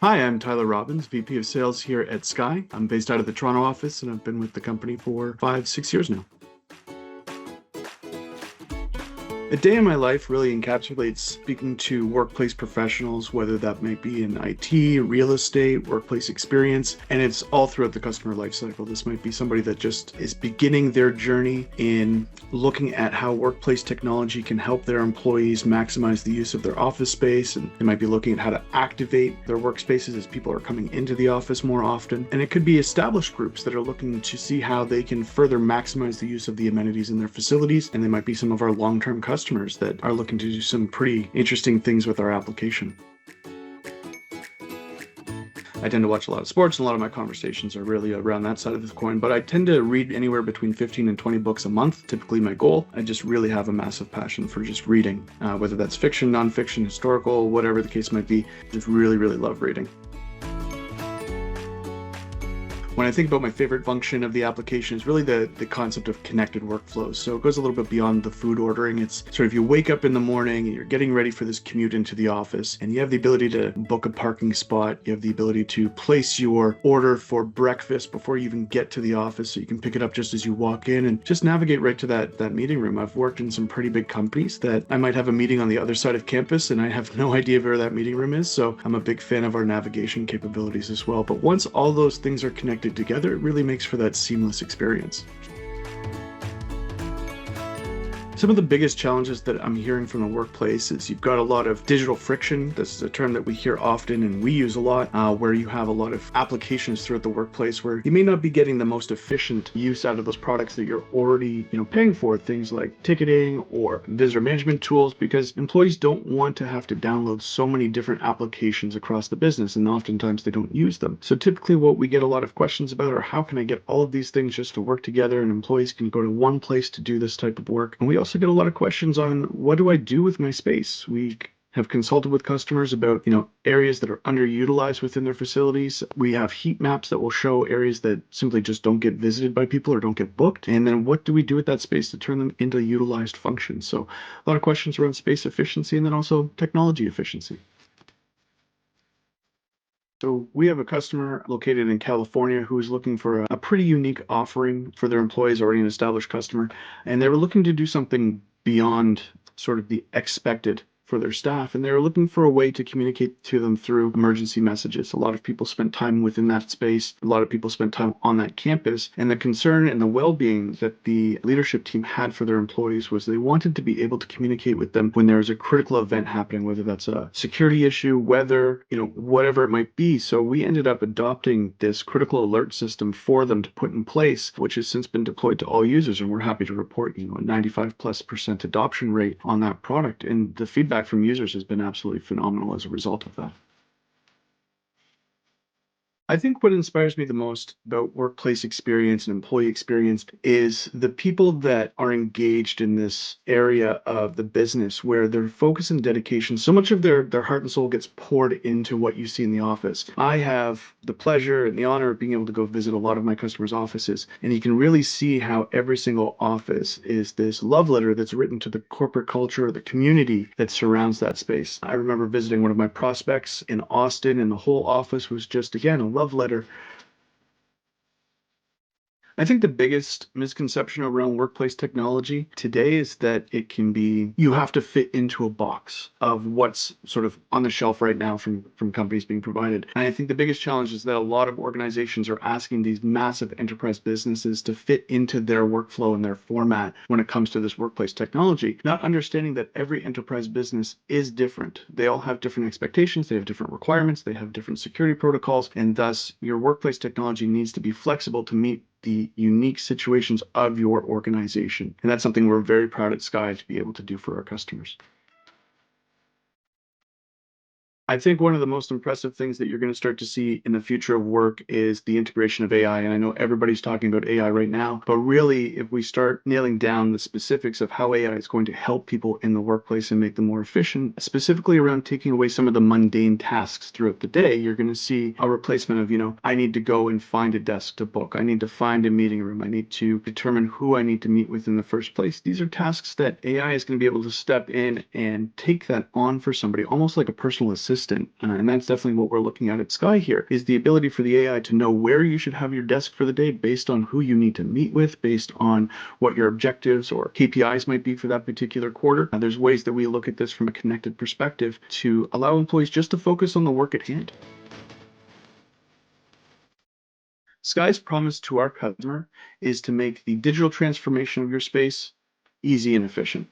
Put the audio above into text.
Hi, I'm Tyler Robbins, VP of Sales here at Sky. I'm based out of the Toronto office and I've been with the company for 5, 6 years now. A day in my life really encapsulates speaking to workplace professionals, whether that might be in IT, real estate, workplace experience, and it's all throughout the customer lifecycle. This might be somebody that just is beginning their journey in looking at how workplace technology can help their employees maximize the use of their office space, and they might be looking at how to activate their workspaces as people are coming into the office more often. And it could be established groups that are looking to see how they can further maximize the use of the amenities in their facilities, and they might be some of our long-term customers that are looking to do some pretty interesting things with our application. I tend to watch a lot of sports, and a lot of my conversations are really around that side of the coin, but I tend to read anywhere between 15 and 20 books a month, typically my goal. I just really have a massive passion for just reading, whether that's fiction, nonfiction, historical, whatever the case might be. Just really, really love reading. When I think about my favorite function of the application is really the concept of connected workflows. So it goes a little bit beyond the food ordering. It's sort of you wake up in the morning, you're getting ready for this commute into the office, and you have the ability to book a parking spot. You have the ability to place your order for breakfast before you even get to the office, so you can pick it up just as you walk in and just navigate right to that meeting room. I've worked in some pretty big companies that I might have a meeting on the other side of campus and I have no idea where that meeting room is. So I'm a big fan of our navigation capabilities as well. But once all those things are connected together, it really makes for that seamless experience. Some of the biggest challenges that I'm hearing from the workplace is you've got a lot of digital friction. This is a term that we hear often and we use a lot, where you have a lot of applications throughout the workplace where you may not be getting the most efficient use out of those products that you're already, paying for, things like ticketing or visitor management tools, because employees don't want to have to download so many different applications across the business, and oftentimes they don't use them. So typically what we get a lot of questions about are how can I get all of these things just to work together and employees can go to one place to do this type of work. And we also get a lot of questions on what do I do with my space. We have consulted with customers about areas that are underutilized within their facilities. We have heat maps that will show areas that simply just don't get visited by people or don't get booked, and then what do we do with that space to turn them into utilized functions. So a lot of questions around space efficiency and then also technology efficiency. So we have a customer located in California who is looking for a pretty unique offering for their employees, already an established customer, and they were looking to do something beyond sort of the expected for their staff, and they were looking for a way to communicate to them through emergency messages. A lot of people spent time within that space. A lot of people spent time on that campus, and the concern and the well-being that the leadership team had for their employees was they wanted to be able to communicate with them when there's a critical event happening, whether that's a security issue, weather, whatever it might be. So we ended up adopting this critical alert system for them to put in place, which has since been deployed to all users, and we're happy to report, a 95+% adoption rate on that product, and the feedback from users has been absolutely phenomenal as a result of that. I think what inspires me the most about workplace experience and employee experience is the people that are engaged in this area of the business where their focus and dedication, so much of their heart and soul gets poured into what you see in the office. I have the pleasure and the honor of being able to go visit a lot of my customers' offices, and you can really see how every single office is this love letter that's written to the corporate culture, the community that surrounds that space. I remember visiting one of my prospects in Austin, and the whole office was just, again, a love letter. I think the biggest misconception around workplace technology today is that you have to fit into a box of what's sort of on the shelf right now from companies being provided. And I think the biggest challenge is that a lot of organizations are asking these massive enterprise businesses to fit into their workflow and their format when it comes to this workplace technology, not understanding that every enterprise business is different. They all have different expectations, they have different requirements, they have different security protocols, and thus your workplace technology needs to be flexible to meet the unique situations of your organization. And that's something we're very proud at Sky to be able to do for our customers. I think one of the most impressive things that you're going to start to see in the future of work is the integration of AI. And I know everybody's talking about AI right now, but really, if we start nailing down the specifics of how AI is going to help people in the workplace and make them more efficient, specifically around taking away some of the mundane tasks throughout the day, you're going to see a replacement of, I need to go and find a desk to book. I need to find a meeting room. I need to determine who I need to meet with in the first place. These are tasks that AI is going to be able to step in and take that on for somebody, almost like a personal assistant assistant. And that's definitely what we're looking at Sky here, is the ability for the AI to know where you should have your desk for the day based on who you need to meet with, based on what your objectives or KPIs might be for that particular quarter. There's ways that we look at this from a connected perspective to allow employees just to focus on the work at hand. Sky's promise to our customer is to make the digital transformation of your space easy and efficient.